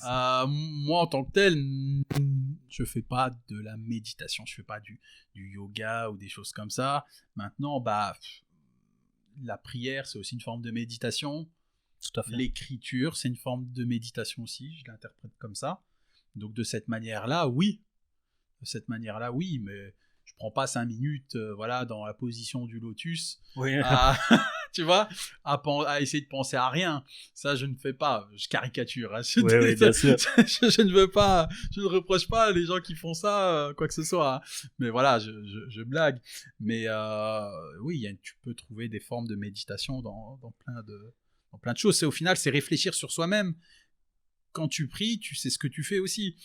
Moi, en tant que tel, je fais pas de la méditation, je fais pas du yoga ou des choses comme ça. Maintenant, la prière, c'est aussi une forme de méditation. Tout à fait. L'écriture, c'est une forme de méditation aussi, je l'interprète comme ça. Donc, de cette manière-là, oui. Mais je prends pas 5 minutes, dans la position du lotus. Oui. Tu vois, à essayer de penser à rien. Ça, je ne fais pas. Je caricature. Hein. Oui, bien sûr. Je ne veux pas, je ne reproche pas les gens qui font ça, quoi que ce soit. Hein. Mais voilà, je blague. Mais oui, tu peux trouver des formes de méditation dans plein de choses. Au final, c'est réfléchir sur soi-même. Quand tu pries, tu sais ce que tu fais aussi.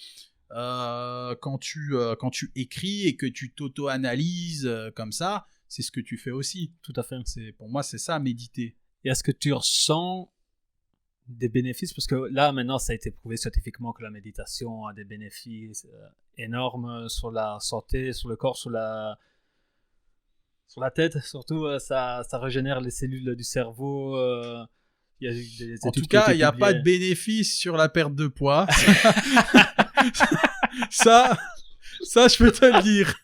Quand tu écris et que tu t'auto-analyses comme ça, c'est ce que tu fais aussi. Tout à fait. Pour moi, c'est ça, méditer. Et est-ce que tu ressens des bénéfices? Parce que là, maintenant, ça a été prouvé scientifiquement que la méditation a des bénéfices énormes sur la santé, sur le corps, sur la tête. Surtout, ça régénère les cellules du cerveau. Il y a eu des études en tout cas, il n'y a pas de bénéfice sur la perte de poids. ça, je peux te le dire.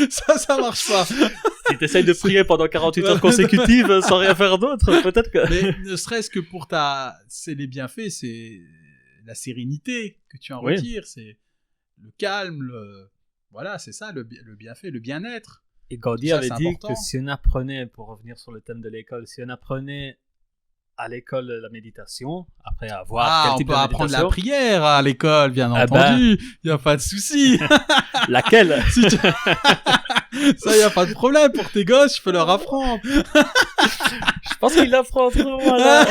Ça marche pas. Si tu essayes de prier pendant 48 heures consécutives sans rien faire d'autre, peut-être que... Mais ne serait-ce que pour c'est les bienfaits, c'est la sérénité que tu en retires, c'est le calme, voilà, c'est ça, le bienfait, le bien-être. Et Gandhi avait dit que si on apprenait, pour revenir sur le thème de l'école, si on apprenait à l'école la méditation, après avoir quel type de méditation... on peut apprendre la prière à l'école, bien entendu, il n'y a pas de souci. Laquelle? Ça, il n'y a pas de problème, pour tes gosses, je peux leur apprendre. Je pense qu'ils l'apprendront, voilà.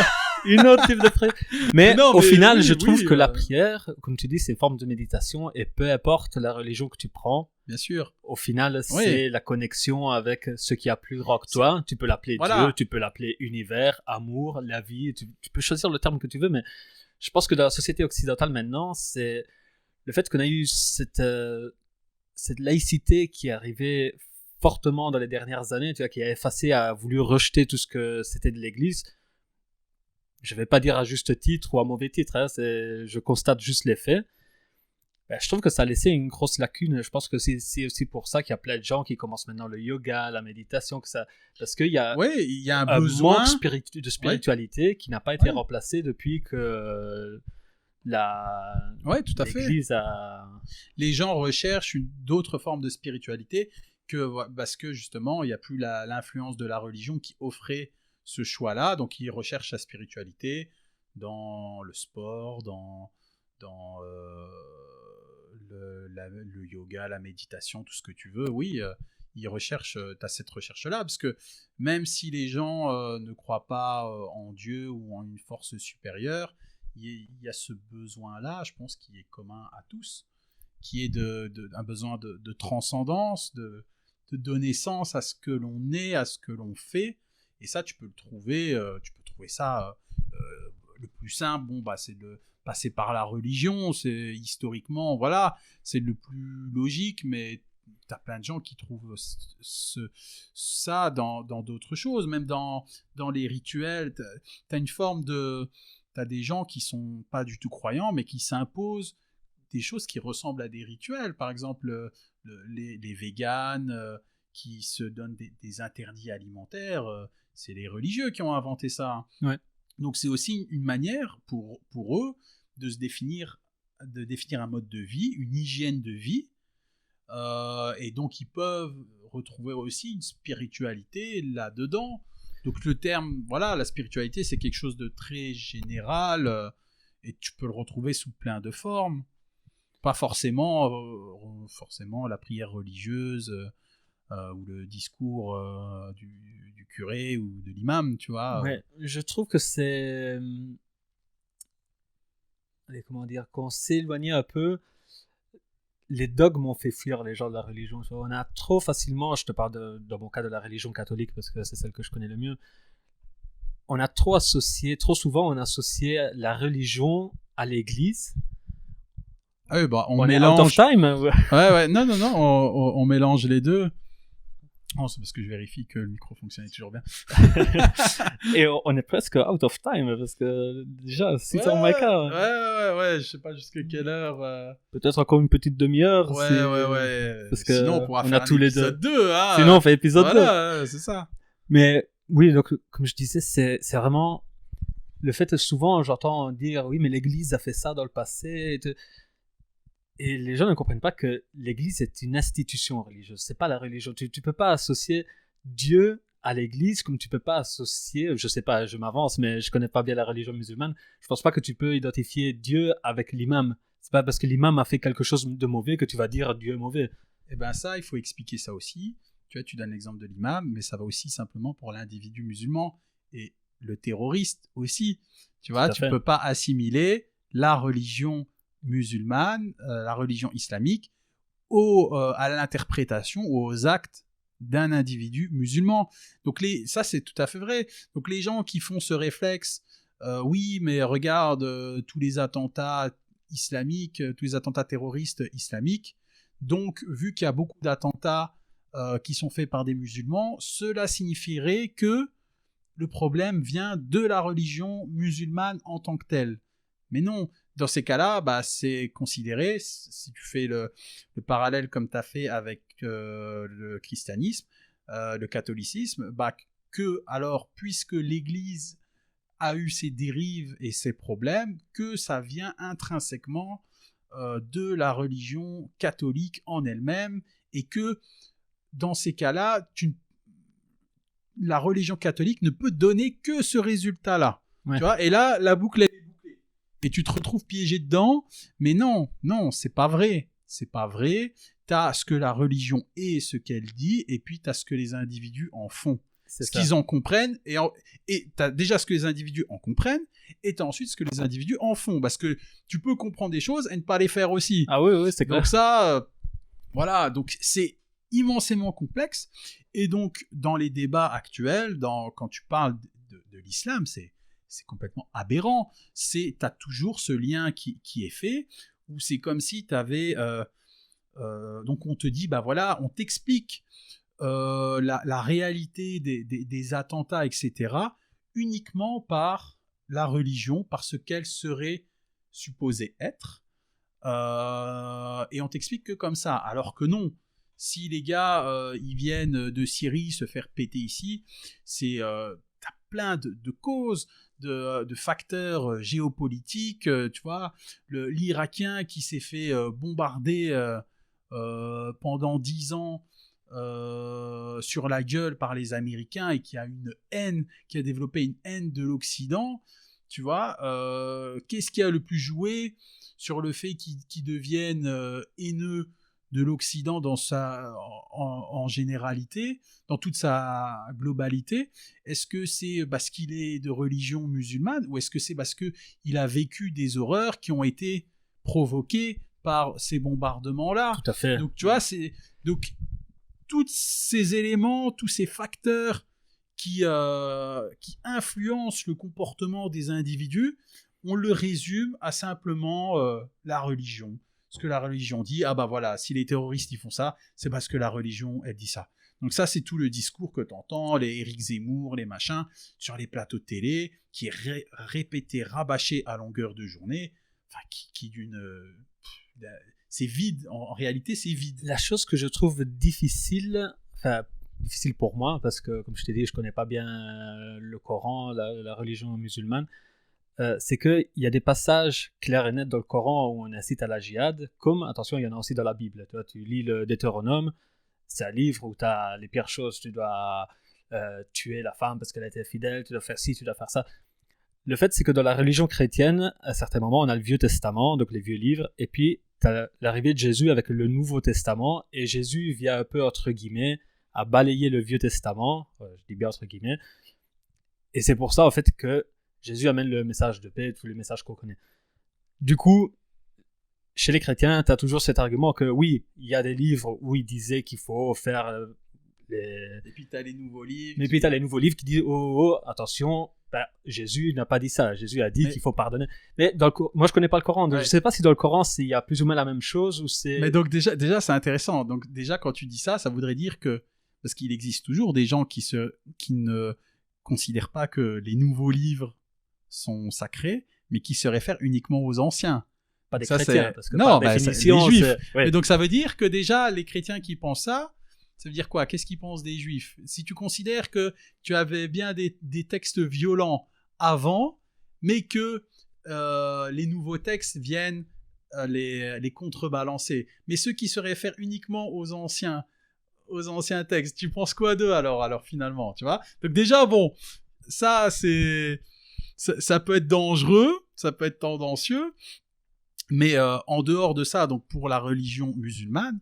Une autre type de prière. Mais au final, je trouve que la prière, comme tu dis, c'est une forme de méditation, et peu importe la religion que tu prends, bien sûr. Au final, c'est la connexion avec ce qui a plus grand que toi. Tu peux l'appeler Dieu, tu peux l'appeler univers, amour, la vie. Tu peux choisir le terme que tu veux, mais je pense que dans la société occidentale maintenant, c'est le fait qu'on a eu cette laïcité qui est arrivée fortement dans les dernières années, tu vois, qui a voulu rejeter tout ce que c'était de l'Église. Je vais pas dire à juste titre ou à mauvais titre, hein, je constate juste les faits. Je trouve que ça a laissé une grosse lacune. Je pense que c'est aussi pour ça qu'il y a plein de gens qui commencent maintenant le yoga, la méditation, parce qu'il y a, un besoin manque de spiritualité qui n'a pas été remplacé depuis que l'Église a... Les gens recherchent d'autres formes de spiritualité parce que justement, il n'y a plus l'influence de la religion qui offrait ce choix-là. Donc, ils recherchent la spiritualité dans le sport, dans le yoga, la méditation, tout ce que tu veux, oui, ils recherchent, tu as cette recherche-là, parce que même si les gens ne croient pas en Dieu ou en une force supérieure, il y a ce besoin-là, je pense, qui est commun à tous, qui est un besoin de transcendance, de donner sens à ce que l'on est, à ce que l'on fait, et ça, tu peux trouver ça, le plus simple, c'est de passer par la religion, c'est historiquement, voilà, c'est le plus logique, mais t'as plein de gens qui trouvent ça dans d'autres choses, même dans les rituels, t'as une forme t'as des gens qui sont pas du tout croyants, mais qui s'imposent des choses qui ressemblent à des rituels, par exemple les véganes qui se donnent des interdits alimentaires, c'est les religieux qui ont inventé ça. Ouais. Donc c'est aussi une manière pour eux de définir un mode de vie, une hygiène de vie, et donc ils peuvent retrouver aussi une spiritualité là-dedans. Donc le terme, voilà, la spiritualité, c'est quelque chose de très général, et tu peux le retrouver sous plein de formes. Pas forcément la prière religieuse, ou le discours du curé ou de l'imam, tu vois. Ouais, je trouve que c'est... comment dire, qu'on s'éloignait un peu. Les dogmes ont fait fuir les gens de la religion. On a trop facilement, je te parle dans mon cas de la religion catholique parce que c'est celle que je connais le mieux, on a trop souvent on associe la religion à l'église. Ah oui, on mélange. Est out of time. Ouais, non, on mélange les deux. Oh, c'est parce que je vérifie que le micro fonctionnait toujours bien. Et on est presque out of time, parce que déjà, 6 Ouais, heures moins quart. ouais, je sais pas jusqu'à quelle heure. Peut-être encore une petite demi-heure. Ouais. Parce que sinon, on pourra on faire a un tous les épisode 2. Hein. Sinon, on fait épisode 2. Voilà, c'est ça. Mais oui, donc, comme je disais, c'est vraiment le fait que souvent, j'entends dire, oui, mais l'Église a fait ça dans le passé. Et les gens ne comprennent pas que l'Église est une institution religieuse, c'est pas la religion. Tu peux pas associer Dieu à l'Église comme tu peux pas associer, je sais pas, je m'avance, mais je connais pas bien la religion musulmane. Je pense pas que tu peux identifier Dieu avec l'imam. C'est pas parce que l'imam a fait quelque chose de mauvais que tu vas dire Dieu est mauvais. Eh ben ça, il faut expliquer ça aussi. Tu vois, tu donnes l'exemple de l'imam, mais ça va aussi simplement pour l'individu musulman et le terroriste aussi. Tu vois, tu peux pas assimiler la religion musulmane, la religion islamique, à l'interprétation ou aux actes d'un individu musulman. Donc ça, c'est tout à fait vrai. Donc les gens qui font ce réflexe, oui, mais regarde tous les attentats islamiques, tous les attentats terroristes islamiques, donc vu qu'il y a beaucoup d'attentats qui sont faits par des musulmans, cela signifierait que le problème vient de la religion musulmane en tant que telle. Mais non, dans ces cas-là, c'est considéré, si tu fais le parallèle comme tu as fait avec le christianisme, le catholicisme, que alors, puisque l'Église a eu ses dérives et ses problèmes, que ça vient intrinsèquement de la religion catholique en elle-même, et que dans ces cas-là, la religion catholique ne peut donner que ce résultat-là. Ouais. Tu vois, et là, la boucle est bouclée. Et tu te retrouves piégé dedans, mais non, c'est pas vrai. C'est pas vrai. T'as ce que la religion est, ce qu'elle dit, et puis t'as ce que les individus en font. Ce qu'ils en comprennent, et t'as déjà ce que les individus en comprennent, et t'as ensuite ce que les individus en font. Parce que tu peux comprendre des choses et ne pas les faire aussi. Ah oui, c'est clair. Donc ça, voilà, donc c'est immensément complexe. Et donc, dans les débats actuels, quand tu parles de l'islam, c'est complètement aberrant. T'as toujours ce lien qui est fait, où c'est comme si tu avais... donc on te dit, voilà, on t'explique la réalité des attentats, etc., uniquement par la religion, par ce qu'elle serait supposée être. Et on t'explique que comme ça, alors que non. Si les gars, ils viennent de Syrie se faire péter ici, t'as plein de causes, de facteurs géopolitiques, tu vois. L'Irakien qui s'est fait bombarder pendant 10 ans sur la gueule par les Américains et qui a développé une haine de l'Occident, tu vois. Qu'est-ce qui a le plus joué sur le fait qu'ils deviennent haineux de l'Occident en généralité, dans toute sa globalité? Est-ce que c'est parce qu'il est de religion musulmane, ou est-ce que c'est parce qu'il a vécu des horreurs qui ont été provoquées par ces bombardements-là? Tout à fait. Donc, tu vois, donc, tous ces éléments, tous ces facteurs qui influencent le comportement des individus, on le résume à simplement la religion. Ce que la religion dit, voilà, si les terroristes ils font ça, c'est parce que la religion elle dit ça. Donc ça, c'est tout le discours que tu entends, les Éric Zemmour, les machins, sur les plateaux de télé, qui est répété, rabâché à longueur de journée, qui c'est vide, en réalité c'est vide. La chose que je trouve difficile pour moi, parce que comme je t'ai dit, je connais pas bien le Coran, la religion musulmane, c'est qu'il y a des passages clairs et nets dans le Coran où on incite à la djihad, comme, attention, il y en a aussi dans la Bible. Tu lis le Deutéronome, c'est un livre où tu as les pires choses, tu dois tuer la femme parce qu'elle a été fidèle, tu dois faire ci, tu dois faire ça. Le fait, c'est que dans la religion chrétienne, à certains moments, on a le Vieux Testament, donc les vieux livres, et puis tu as l'arrivée de Jésus avec le Nouveau Testament, et Jésus vient un peu, entre guillemets, à balayer le Vieux Testament, je dis bien entre guillemets, et c'est pour ça, en fait, que Jésus amène le message de paix, tous les messages qu'on connaît. Du coup, chez les chrétiens, tu as toujours cet argument que oui, il y a des livres où il disait qu'il faut faire Et puis tu as les nouveaux livres. Mais puis tu as les nouveaux livres qui disent attention, Jésus n'a pas dit ça. Jésus a dit qu'il faut pardonner. Mais moi, je connais pas le Coran, donc je sais pas si dans le Coran, il y a plus ou moins la même chose ou c'est... Mais donc déjà c'est intéressant. Donc déjà, quand tu dis ça, ça voudrait dire que parce qu'il existe toujours des gens qui ne considèrent pas que les nouveaux livres sont sacrés, mais qui se réfèrent uniquement aux anciens. Pas des Ça, chrétiens, c'est- parce que Non, par bah, définition, les juifs. ouais. Et donc ça veut dire que déjà, les chrétiens qui pensent ça veut dire quoi? Qu'est-ce qu'ils pensent des juifs? Si tu considères que tu avais bien des textes violents avant, mais que les nouveaux textes viennent les contrebalancer. Mais ceux qui se réfèrent uniquement aux anciens textes, tu penses quoi d'eux alors finalement, tu vois? Donc déjà, bon, ça ça peut être dangereux, ça peut être tendancieux, mais en dehors de ça, donc pour la religion musulmane,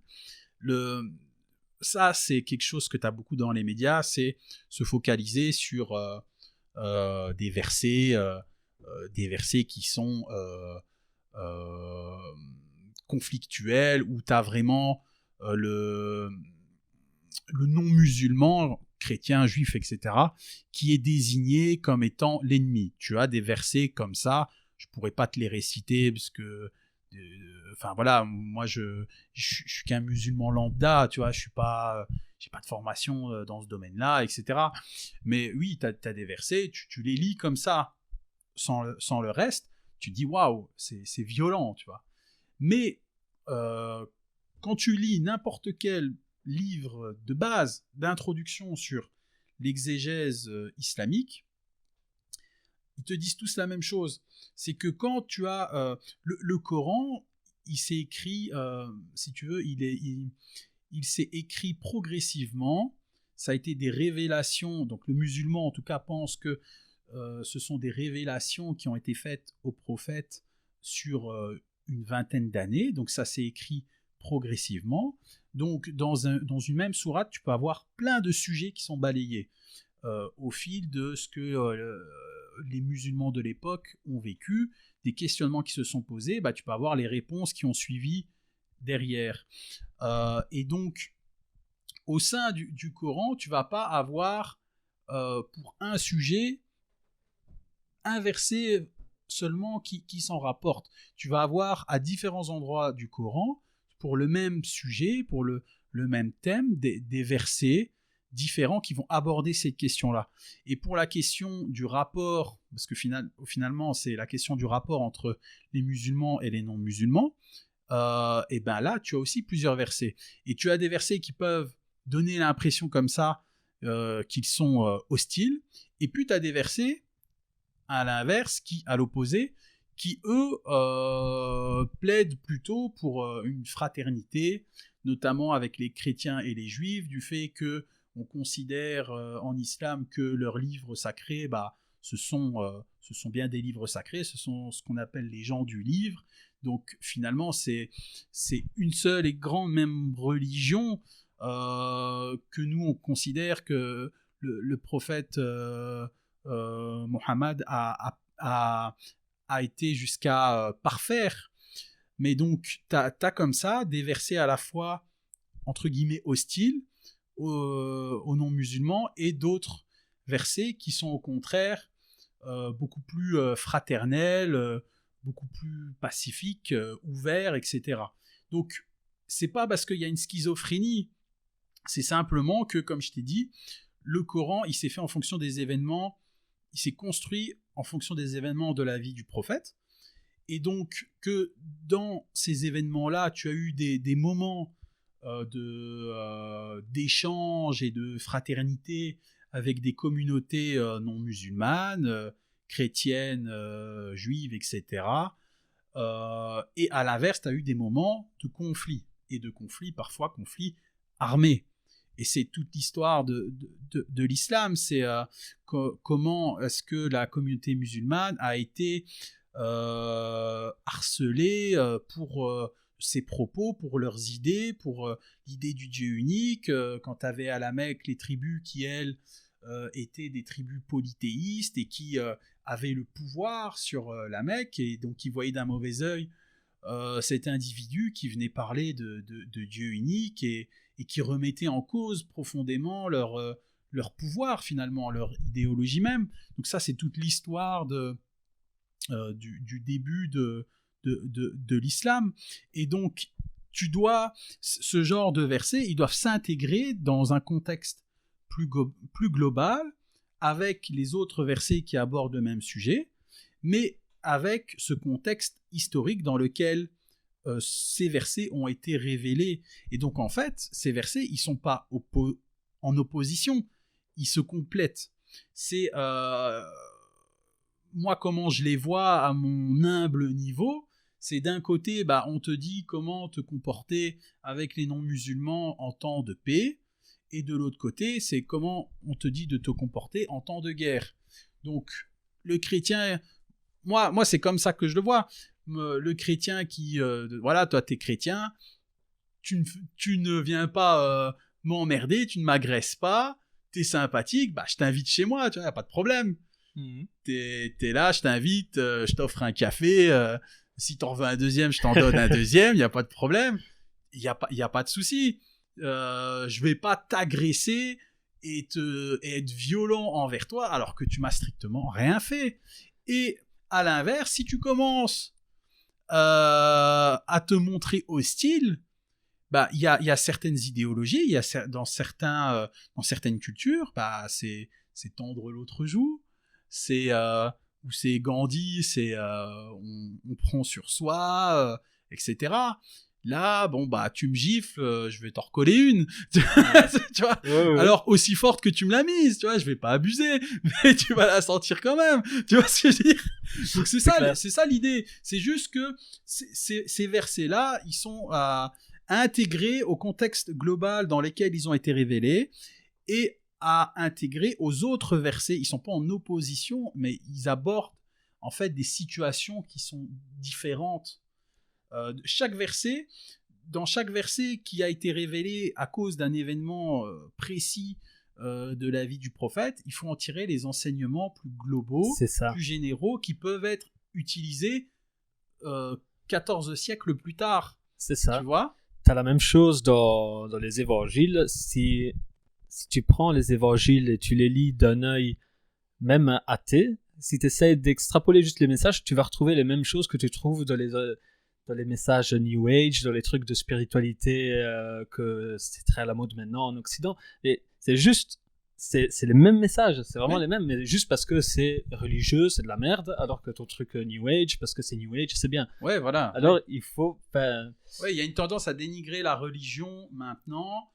ça c'est quelque chose que tu as beaucoup dans les médias, c'est se focaliser sur des versets qui sont conflictuels, où tu as vraiment le non-musulman, chrétien, juif, etc., qui est désigné comme étant l'ennemi. Tu as des versets comme ça, je pourrais pas te les réciter parce que enfin voilà, moi je suis qu'un musulman lambda, tu vois, j'ai pas de formation dans ce domaine-là, etc. Mais oui, tu as des versets, tu les lis comme ça, sans le reste, tu dis waouh, c'est violent, tu vois. Mais quand tu lis n'importe quel livre de base, d'introduction sur l'exégèse islamique, ils te disent tous la même chose. C'est que quand tu as le Coran, il s'est écrit, si tu veux, il s'est écrit progressivement. Ça a été des révélations. Donc le musulman, en tout cas, pense que ce sont des révélations qui ont été faites au prophète sur une vingtaine d'années. Donc ça s'est écrit progressivement. Donc dans une même sourate, tu peux avoir plein de sujets qui sont balayés au fil de ce que les musulmans de l'époque ont vécu, des questionnements qui se sont posés, bah, tu peux avoir les réponses qui ont suivi derrière. Et donc, au sein du Coran, tu vas pas avoir pour un sujet un verset seulement qui s'en rapporte. Tu vas avoir à différents endroits du Coran, pour le même sujet, pour le même thème, des versets différents qui vont aborder cette question-là. Et pour la question du rapport, parce que finalement c'est la question du rapport entre les musulmans et les non-musulmans, et ben là tu as aussi plusieurs versets. Et tu as des versets qui peuvent donner l'impression comme ça qu'ils sont hostiles, et puis tu as des versets à l'inverse, à l'opposé, qui eux plaident plutôt pour une fraternité, notamment avec les chrétiens et les juifs, du fait que on considère en islam que leurs livres sacrés, bah, ce sont bien des livres sacrés, ce sont ce qu'on appelle les gens du livre. Donc finalement, c'est une seule et grande même religion que nous, on considère que le prophète Mohammed a été jusqu'à parfaire. Mais donc, tu as comme ça des versets à la fois, entre guillemets, hostiles aux non-musulmans, et d'autres versets qui sont au contraire beaucoup plus fraternels, beaucoup plus pacifiques, ouverts, etc. Donc, c'est pas parce qu'il y a une schizophrénie, c'est simplement que, comme je t'ai dit, le Coran, il s'est fait en fonction des événements, il s'est construit en fonction des événements de la vie du prophète, et donc que dans ces événements-là, tu as eu des moments d'échange et de fraternité avec des communautés non musulmanes, chrétiennes, juives, etc. Et à l'inverse, tu as eu des moments de conflit, et de conflit, parfois conflit armé. Et c'est toute l'histoire de l'islam, c'est comment est-ce que la communauté musulmane a été harcelée pour ses propos, pour leurs idées, pour l'idée du Dieu unique. Quand tu avais à la Mecque les tribus qui, elles, étaient des tribus polythéistes et qui avaient le pouvoir sur la Mecque, et donc qui voyaient d'un mauvais œil cet individu qui venait parler de Dieu unique, et qui remettait en cause profondément leur pouvoir, finalement, leur idéologie même. Donc ça, c'est toute l'histoire du début de l'islam. Et donc, ce genre de versets, ils doivent s'intégrer dans un contexte plus global, avec les autres versets qui abordent le même sujet, mais avec ce contexte historique dans lequel ces versets ont été révélés. Et donc, en fait, ces versets, ils ne sont pas en opposition, ils se complètent. C'est, moi, comment je les vois à mon humble niveau, c'est d'un côté, on te dit comment te comporter avec les non-musulmans en temps de paix, et de l'autre côté, c'est comment on te dit de te comporter en temps de guerre. Donc, le chrétien, moi c'est comme ça que je le vois. Le chrétien qui, voilà, toi t'es chrétien, tu ne viens pas m'emmerder, tu ne m'agresses pas, t'es sympathique, je t'invite chez moi, tu vois, y a pas de problème. T'es là, je t'invite, je t'offre un café, si t'en veux un deuxième, je t'en donne un deuxième, y a pas de problème, y a pas de souci. Je vais pas t'agresser et être violent envers toi alors que tu m'as strictement rien fait. Et à l'inverse, si tu commences à te montrer hostile, il y a certaines idéologies, dans certaines cultures, c'est tendre l'autre joue, ou c'est Gandhi, c'est on prend sur soi, etc. Là, tu me gifles, je vais t'en recoller une, tu vois. Ouais. Alors, aussi forte que tu me l'as mise, tu vois, je vais pas abuser, mais tu vas la sentir quand même, tu vois ce que je veux dire. Donc, c'est ça l'idée. C'est juste que ces versets-là, ils sont intégrés au contexte global dans lequel ils ont été révélés et à intégrer aux autres versets. Ils sont pas en opposition, mais ils abordent, en fait, des situations qui sont différentes. Dans chaque verset qui a été révélé à cause d'un événement précis de la vie du prophète, il faut en tirer les enseignements plus globaux, plus généraux, qui peuvent être utilisés 14 siècles plus tard. C'est ça. Tu vois ? T'as la même chose dans les évangiles. Si tu prends les évangiles et tu les lis d'un œil même athée, si tu essaies d'extrapoler juste les messages, tu vas retrouver les mêmes choses que tu trouves dans les messages New Age, dans les trucs de spiritualité que c'est très à la mode maintenant en Occident. Et c'est juste, c'est les mêmes messages, c'est vraiment les mêmes, mais juste parce que c'est religieux, c'est de la merde, alors que ton truc New Age, parce que c'est New Age, c'est bien. Ouais, voilà. Alors, il faut... il y a une tendance à dénigrer la religion maintenant,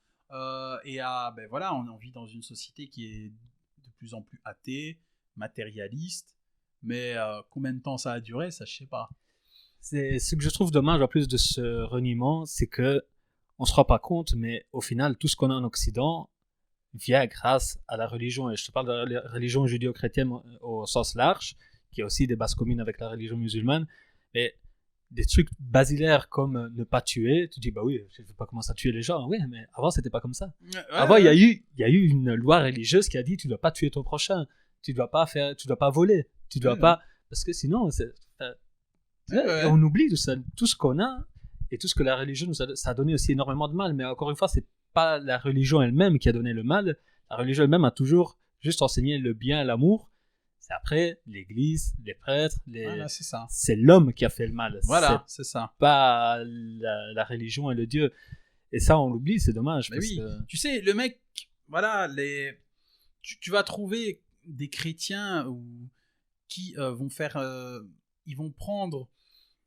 et voilà, on vit dans une société qui est de plus en plus athée, matérialiste, mais combien de temps ça a duré, ça je sais pas. C'est ce que je trouve dommage en plus de ce reniement, c'est que on se rend pas compte, mais au final, tout ce qu'on a en Occident vient grâce à la religion. Et je te parle de la religion judéo-chrétienne au sens large, qui a aussi des bases communes avec la religion musulmane. Et des trucs basilaires comme ne pas tuer, tu dis bah oui, je ne veux pas commencer à tuer les gens. Oui, mais avant c'était pas comme ça. Avant il y a eu une loi religieuse qui a dit tu dois pas tuer ton prochain, tu dois pas voler, tu dois pas, parce que sinon on oublie tout ce qu'on a et tout ce que la religion ça a donné aussi énormément de mal. Mais encore une fois, c'est pas la religion elle-même qui a donné le mal. La religion elle-même a toujours juste enseigné le bien, l'amour. C'est après l'église, les prêtres, voilà, c'est ça. C'est l'homme qui a fait le mal. Voilà, c'est ça. Pas la religion et le Dieu. Et ça, on l'oublie, c'est dommage. Mais oui, tu sais, le mec, voilà, tu vas trouver des chrétiens qui vont faire, ils vont prendre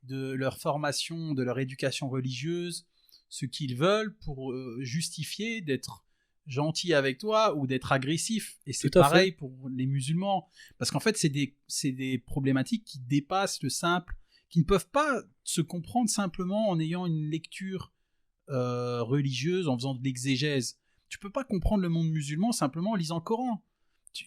de leur formation, de leur éducation religieuse, ce qu'ils veulent pour justifier d'être gentil avec toi ou d'être agressif. Et c'est pareil pour les musulmans. Parce qu'en fait, c'est des problématiques qui dépassent le simple, qui ne peuvent pas se comprendre simplement en ayant une lecture religieuse, en faisant de l'exégèse. Tu peux pas comprendre le monde musulman simplement en lisant le Coran. Tu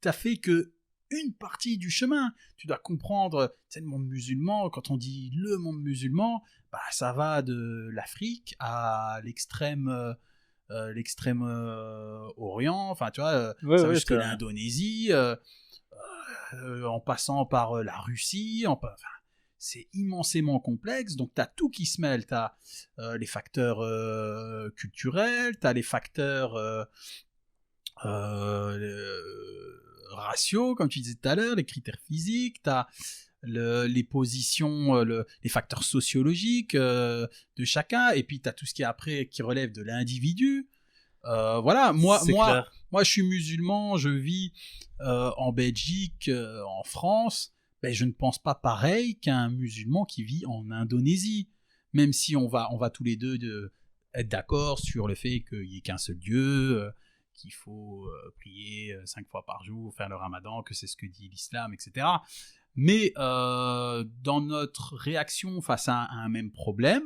n'as fait que une partie du chemin. Tu dois comprendre, le monde musulman, quand on dit le monde musulman, ça va de l'Afrique à l'extrême Orient, enfin tu vois, ça va jusqu'à l'Indonésie, en passant par la Russie, c'est immensément complexe, donc tu as tout qui se mêle, tu as les facteurs culturels, tu as les facteurs raciaux, comme tu disais tout à l'heure, les critères physiques, tu as les positions, les facteurs sociologiques de chacun, et puis tu as tout ce qui est après qui relève de l'individu. Voilà, moi, je suis musulman, je vis en Belgique, en France. Ben, je ne pense pas pareil qu'un musulman qui vit en Indonésie. Même si on va tous les deux être d'accord sur le fait qu'il n'y ait qu'un seul Dieu, qu'il faut prier 5 fois par jour, faire le ramadan, que c'est ce que dit l'islam, etc. Mais dans notre réaction face à un même problème,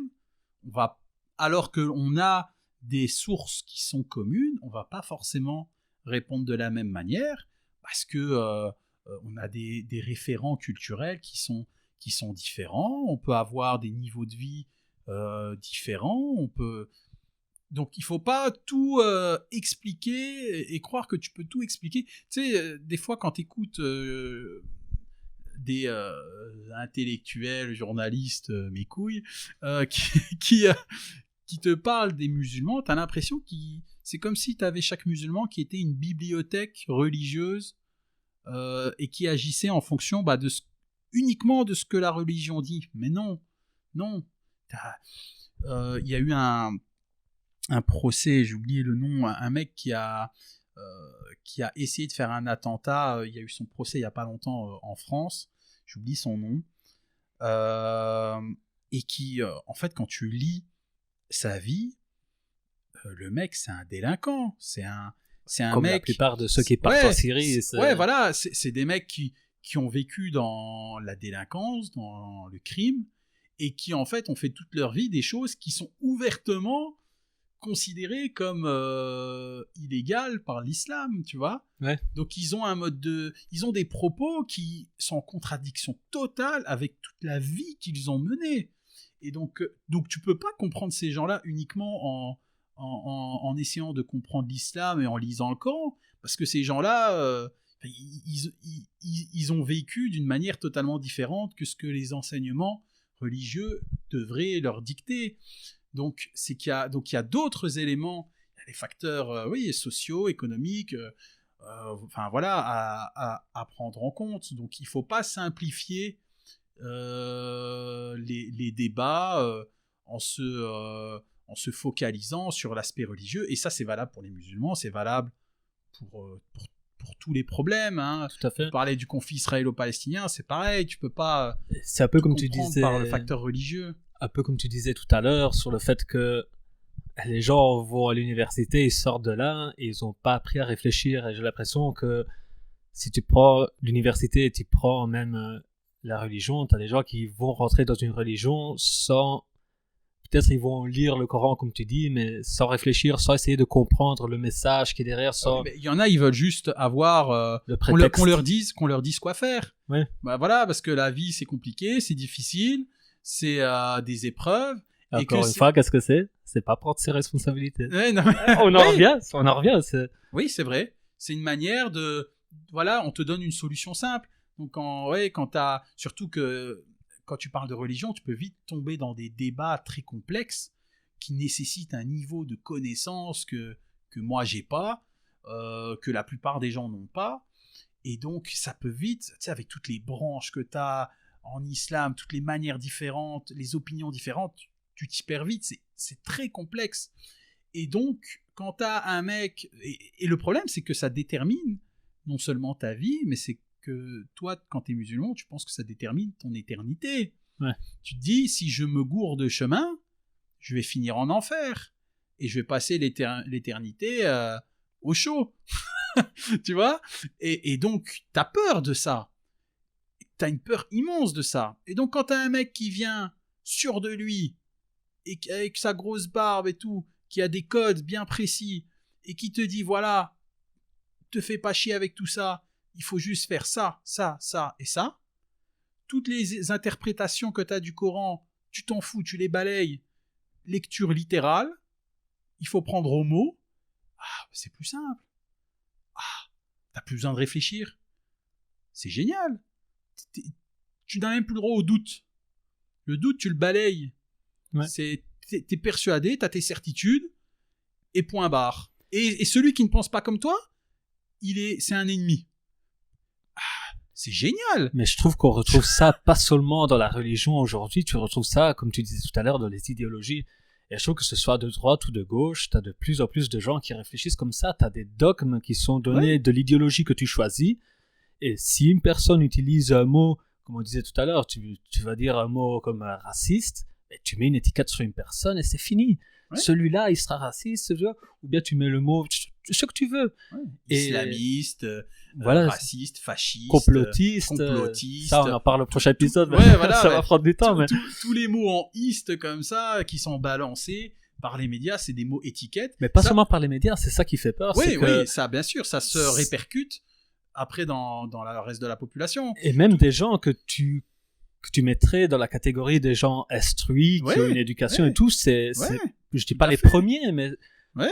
alors qu'on a des sources qui sont communes, on ne va pas forcément répondre de la même manière, parce que on a des référents culturels qui sont différents, on peut avoir des niveaux de vie différents, donc il ne faut pas tout expliquer et croire que tu peux tout expliquer. Tu sais, des fois quand tu écoutes des intellectuels, journalistes, mes couilles, qui te parlent des musulmans, tu as l'impression c'est comme si tu avais chaque musulman qui était une bibliothèque religieuse et qui agissait en fonction uniquement de ce que la religion dit. Mais non. Il y a eu un procès, j'ai oublié le nom, un mec qui a essayé de faire un attentat. Il y a eu son procès il n'y a pas longtemps en France, j'oublie son nom, et qui, en fait, quand tu lis sa vie, le mec, c'est un délinquant, c'est un comme mec, la plupart de ceux qui partent en Syrie. Voilà, c'est des mecs qui ont vécu dans la délinquance, dans le crime, et qui en fait ont fait toute leur vie des choses qui sont ouvertement considérées comme illégales par l'islam, tu vois. Ouais. Donc ils ont des propos qui sont en contradiction totale avec toute la vie qu'ils ont menée. Et donc tu peux pas comprendre ces gens-là uniquement en essayant de comprendre l'islam et en lisant le Coran, parce que ces gens-là, ils ont vécu d'une manière totalement différente que ce que les enseignements religieux devraient leur dicter. Donc il y a d'autres éléments, il y a des facteurs sociaux, économiques, à prendre en compte. Donc il ne faut pas simplifier les débats en se focalisant sur l'aspect religieux. Et ça, c'est valable pour les musulmans, c'est valable pour tous les problèmes. Hein. Tout à fait. Parler du conflit israélo-palestinien, c'est pareil, tu peux pas. C'est un peu comme tu disais par le facteur religieux. Un peu comme tu disais tout à l'heure sur le fait que les gens vont à l'université, ils sortent de là et ils n'ont pas appris à réfléchir. Et j'ai l'impression que si tu prends l'université et tu prends même la religion, tu as des gens qui vont rentrer dans une religion sans... Peut-être ils vont lire le Coran comme tu dis, mais sans réfléchir, sans essayer de comprendre le message qui est derrière. Il y en a, ils veulent juste avoir qu'on leur dise quoi faire. Ouais. Voilà, parce que la vie c'est compliqué, c'est difficile, c'est des épreuves. Et encore une fois, qu'est-ce que c'est ? C'est pas prendre ses responsabilités. Ouais, non, on en revient. Oui, c'est vrai. C'est une manière de... Voilà, on te donne une solution simple. Donc surtout que quand tu parles de religion, tu peux vite tomber dans des débats très complexes qui nécessitent un niveau de connaissance que moi j'ai pas, que la plupart des gens n'ont pas. Et donc ça peut vite, tu sais, avec toutes les branches que tu as en islam, toutes les manières différentes, les opinions différentes, tu t'y perds vite, c'est très complexe. Et donc, quand tu as un mec... Et le problème, c'est que ça détermine non seulement ta vie, mais c'est que toi, quand tu es musulman, tu penses que ça détermine ton éternité. Ouais. Tu te dis, si je me gourre de chemin, je vais finir en enfer. Et je vais passer l'éternité au chaud. Tu vois ? Et donc, tu as peur de ça. Tu as une peur immense de ça. Et donc, quand tu as un mec qui vient sûr de lui, et avec sa grosse barbe et tout, qui a des codes bien précis, et qui te dit, voilà, te fais pas chier avec tout ça, il faut juste faire ça, ça, ça et ça. Toutes les interprétations que tu as du Coran, tu t'en fous, tu les balayes. Lecture littérale, il faut prendre au mot. C'est plus simple. T'as plus besoin de réfléchir. C'est génial. Tu n'as même plus le droit au doute. Le doute, tu le balayes. Ouais. T'es persuadé, t'as tes certitudes, et point barre. Et celui qui ne pense pas comme toi, c'est un ennemi. C'est génial. Mais je trouve qu'on retrouve ça pas seulement dans la religion aujourd'hui, tu retrouves ça, comme tu disais tout à l'heure, dans les idéologies. Et je trouve que ce soit de droite ou de gauche, t'as de plus en plus de gens qui réfléchissent comme ça, t'as des dogmes qui sont donnés de l'idéologie que tu choisis. Et si une personne utilise un mot, comme on disait tout à l'heure, tu vas dire un mot comme raciste, et tu mets une étiquette sur une personne et c'est fini. Ouais. Celui-là, il sera raciste, ou bien tu mets le mot, ce que tu veux. Ouais. Islamiste, raciste, fasciste, complotiste. Ça, on en parle au prochain épisode. Voilà, ça va prendre du temps. Mais... Tous les mots en iste comme ça, qui sont balancés par les médias, c'est des mots étiquettes. Mais pas seulement par les médias, c'est ça qui fait peur. Oui, oui, ça, bien sûr, ça se répercute après dans le reste de la population. Et même des gens que tu mettrais dans la catégorie des gens instruits, qui ont une éducation et tout, je dis pas les premiers, mais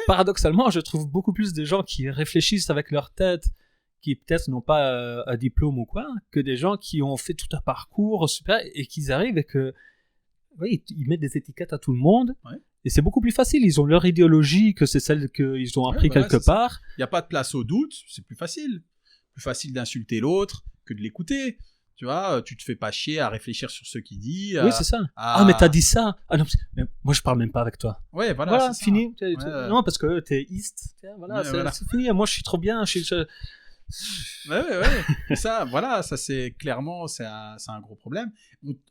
paradoxalement, je trouve beaucoup plus de gens qui réfléchissent avec leur tête, qui peut-être n'ont pas un diplôme ou quoi, que des gens qui ont fait tout un parcours super et qu'ils arrivent et que, ils mettent des étiquettes à tout le monde. Ouais. Et c'est beaucoup plus facile. Ils ont leur idéologie que c'est celle qu'ils ont appris quelque part. Il n'y a pas de place au doute, c'est plus facile. Plus facile d'insulter l'autre que de l'écouter. Tu vois, tu te fais pas chier à réfléchir sur ce qu'il dit. Oui, c'est ça. Ah, mais t'as dit ça. Ah non, mais moi je parle même pas avec toi. Ouais, voilà, c'est fini. Non, parce que t'es east. Voilà, c'est fini. Moi, je suis trop bien. Ouais. Ça, voilà, ça c'est clairement, c'est un gros problème.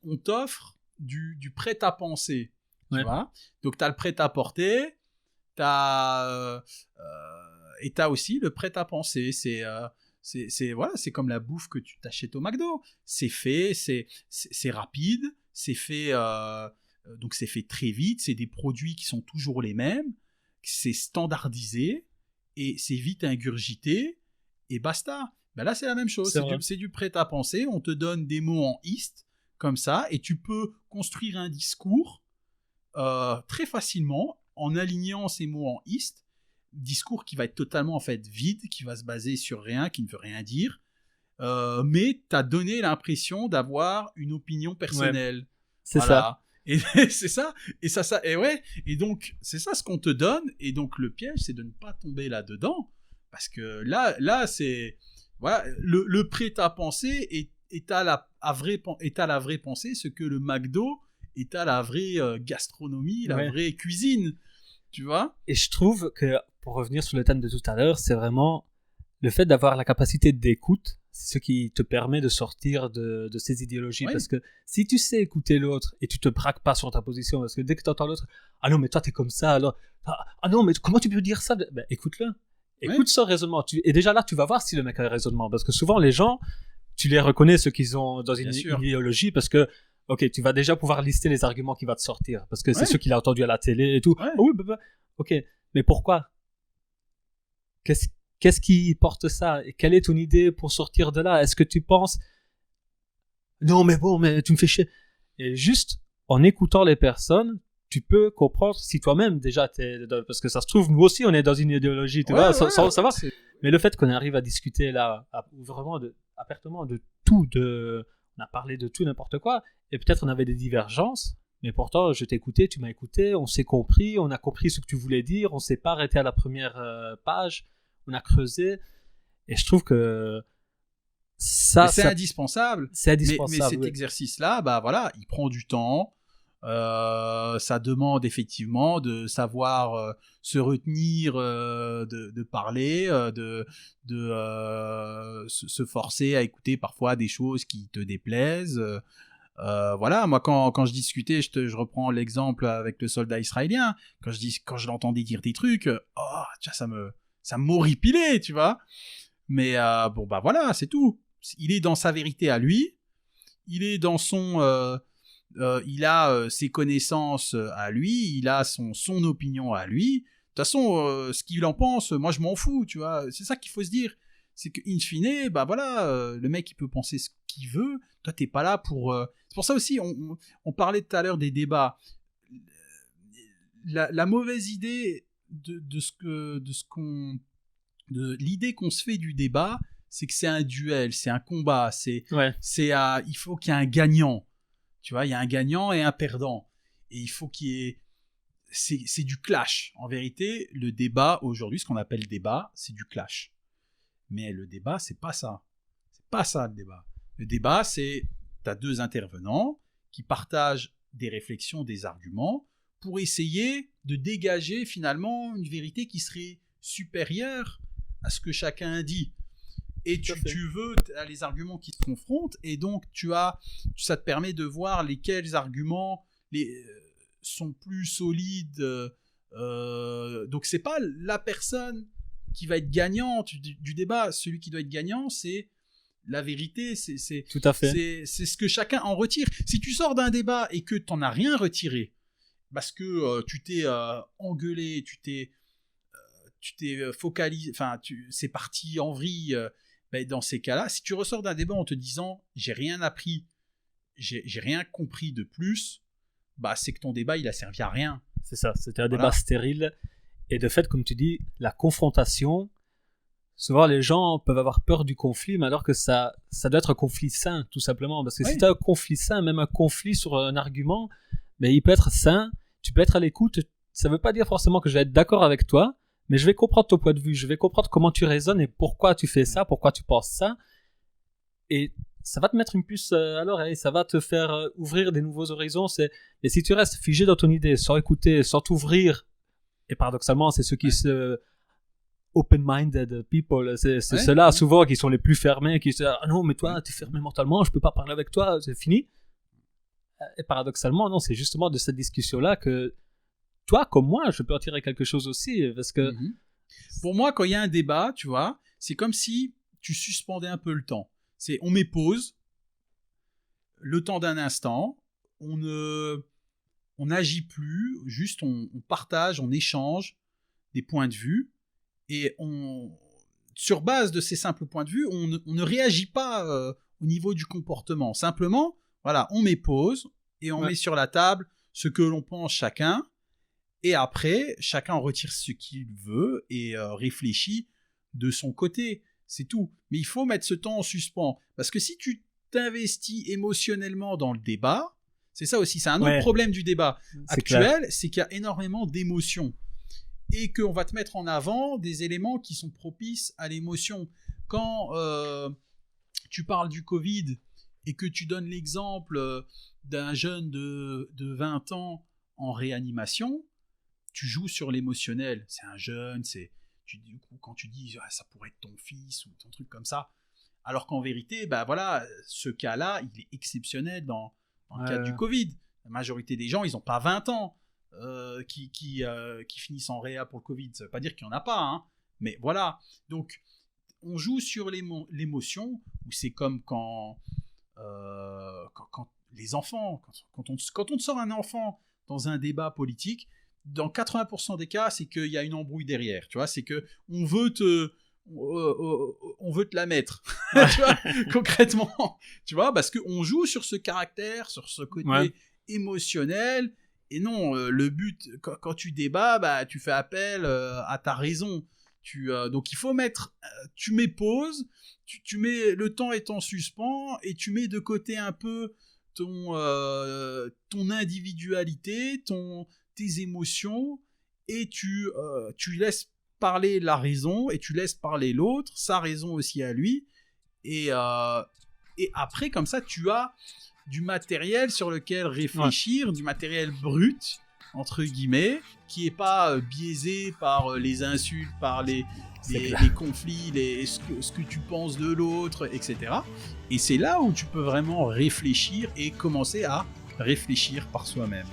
On t'offre du prêt-à-penser. Tu vois. Donc t'as le prêt-à-porter, et t'as aussi le prêt-à-penser. C'est comme la bouffe que tu t'achètes au McDo. C'est fait, c'est rapide, c'est fait, donc c'est fait très vite. C'est des produits qui sont toujours les mêmes. C'est standardisé et c'est vite ingurgité et basta. Ben là, c'est la même chose. C'est du prêt-à-penser. On te donne des mots en iste comme ça et tu peux construire un discours très facilement en alignant ces mots en iste. Discours qui va être totalement en fait vide, qui va se baser sur rien, qui ne veut rien dire, mais t'as donné l'impression d'avoir une opinion personnelle. Ouais, c'est ça. Et c'est ça. Et donc c'est ça ce qu'on te donne. Et donc le piège, c'est de ne pas tomber là-dedans, parce que là c'est le prêt-à-penser est à la vraie pensée, ce que le McDo est à la vraie gastronomie, la vraie cuisine. Tu vois ? Et je trouve que, pour revenir sur le thème de tout à l'heure, c'est vraiment le fait d'avoir la capacité d'écoute, c'est ce qui te permet de sortir de ces idéologies. Oui. Parce que si tu sais écouter l'autre et tu te braques pas sur ta position, parce que dès que tu entends l'autre, ah non, mais toi t'es comme ça, alors, ah non, mais comment tu peux dire ça ? Ben, écoute-le. Écoute son raisonnement. Et déjà là, tu vas voir si le mec a un raisonnement. Parce que souvent, les gens, tu les reconnais, ceux qui sont dans une idéologie, parce que ok, tu vas déjà pouvoir lister les arguments qui vont te sortir, parce que c'est ceux qu'il a entendus à la télé et tout. Ouais. Oh, oui, ok, mais pourquoi ? Qu'est-ce qui porte ça ? Et quelle est ton idée pour sortir de là ? Est-ce que tu penses non, mais bon, mais tu me fais chier. Et juste en écoutant les personnes, tu peux comprendre si toi-même déjà parce que ça se trouve, nous aussi, on est dans une idéologie, tu vois, ça va. Mais le fait qu'on arrive à discuter là, vraiment apertement de tout, on a parlé de tout, n'importe quoi, et peut-être on avait des divergences, mais pourtant je t'ai écouté, tu m'as écouté, on s'est compris, on a compris ce que tu voulais dire, on s'est pas arrêté à la première page, on a creusé, et je trouve que c'est indispensable. C'est indispensable. Mais cet exercice-là, bah voilà, il prend du temps. Ça demande effectivement de savoir se retenir de parler, se forcer à écouter parfois des choses qui te déplaisent. Voilà, moi quand je discutais, je reprends l'exemple avec le soldat israélien, quand je l'entendais dire des trucs, ça m'horripilait, tu vois. Mais bon bah voilà, c'est tout. Il est dans sa vérité à lui, il est dans son il a ses connaissances à lui, il a son opinion à lui. De toute façon, ce qu'il en pense, moi je m'en fous, tu vois. C'est ça qu'il faut se dire. C'est qu'in fine, bah voilà, le mec il peut penser ce qu'il veut. Toi t'es pas là pour. C'est pour ça aussi, on parlait tout à l'heure des débats. La mauvaise idée de l'idée qu'on se fait du débat, c'est que c'est un duel, c'est un combat, il faut qu'il y ait un gagnant. Tu vois, il y a un gagnant et un perdant. Et il faut qu'il y ait... C'est du clash. En vérité, le débat, aujourd'hui, ce qu'on appelle débat, c'est du clash. Mais le débat, c'est pas ça. pas ça le débat. Le débat, c'est t'as deux intervenants qui partagent des réflexions, des arguments pour essayer de dégager finalement une vérité qui serait supérieure à ce que chacun dit. Et tu as les arguments qui se confrontent, et donc ça te permet de voir lesquels arguments sont plus solides. Donc c'est pas la personne qui va être gagnante du débat. Celui qui doit être gagnant, c'est la vérité. Tout à fait. C'est ce que chacun en retire. Si tu sors d'un débat et que t'en as rien retiré, parce que tu t'es engueulé, tu t'es focalisé, enfin c'est parti en vrille. Ben dans ces cas-là, si tu ressors d'un débat en te disant j'ai rien appris, j'ai rien compris de plus, bah c'est que ton débat il a servi à rien. C'est ça, c'était un débat stérile. Et de fait, comme tu dis, la confrontation, souvent les gens peuvent avoir peur du conflit, mais alors que ça doit être un conflit sain, tout simplement. Parce que si tu as un conflit sain, même un conflit sur un argument, mais il peut être sain, tu peux être à l'écoute. Ça ne veut pas dire forcément que je vais être d'accord avec toi, mais je vais comprendre ton point de vue, je vais comprendre comment tu raisonnes et pourquoi tu fais ça, pourquoi tu penses ça. Et ça va te mettre une puce à l'oreille, ça va te faire ouvrir des nouveaux horizons. Et si tu restes figé dans ton idée, sans écouter, sans t'ouvrir, et paradoxalement, c'est ceux qui se open-minded people, c'est ceux-là souvent qui sont les plus fermés, qui se disent ah non mais toi t'es fermé mentalement, je peux pas parler avec toi, c'est fini. Et paradoxalement non, c'est justement de cette discussion-là que toi comme moi je peux en tirer quelque chose aussi, parce que pour moi quand il y a un débat, tu vois, c'est comme si tu suspendais un peu le temps. On met pause, le temps d'un instant, on n'agit plus, juste on partage, on échange des points de vue, et sur base de ces simples points de vue, on ne réagit pas au niveau du comportement. Simplement, voilà, on met pause et on met sur la table ce que l'on pense chacun, et après, chacun en retire ce qu'il veut et réfléchit de son côté. C'est tout. Mais il faut mettre ce temps en suspens. Parce que si tu t'investis émotionnellement dans le débat, c'est ça aussi, c'est un autre problème du débat actuel, c'est qu'il y a énormément d'émotions. Et qu'on va te mettre en avant des éléments qui sont propices à l'émotion. Quand tu parles du Covid et que tu donnes l'exemple d'un jeune de 20 ans en réanimation, tu joues sur l'émotionnel. C'est un jeune, du coup, quand tu dis ça pourrait être ton fils ou ton truc comme ça, alors qu'en vérité, bah voilà, ce cas-là, il est exceptionnel dans le cadre du Covid. La majorité des gens, ils n'ont pas 20 ans qui finissent en réa pour le Covid. Ça ne veut pas dire qu'il n'y en a pas, hein, mais voilà. Donc, on joue sur l'émotion, où c'est comme quand les enfants, quand on te sort un enfant dans un débat politique, dans 80% des cas, c'est qu'il y a une embrouille derrière, tu vois, c'est que on veut te la mettre, tu vois, concrètement, tu vois, parce qu'on joue sur ce caractère, sur ce côté émotionnel, et non, le but, quand tu débats, bah, tu fais appel à ta raison, donc il faut tu mets pause, tu mets, le temps est en suspens, et tu mets de côté un peu ton individualité, tes émotions, et tu laisses parler la raison, et tu laisses parler l'autre, sa raison aussi à lui, et après, comme ça, tu as du matériel sur lequel réfléchir, du matériel brut, entre guillemets, qui n'est pas biaisé par les insultes, par les conflits, ce que tu penses de l'autre, etc. Et c'est là où tu peux vraiment réfléchir et commencer à réfléchir par soi-même.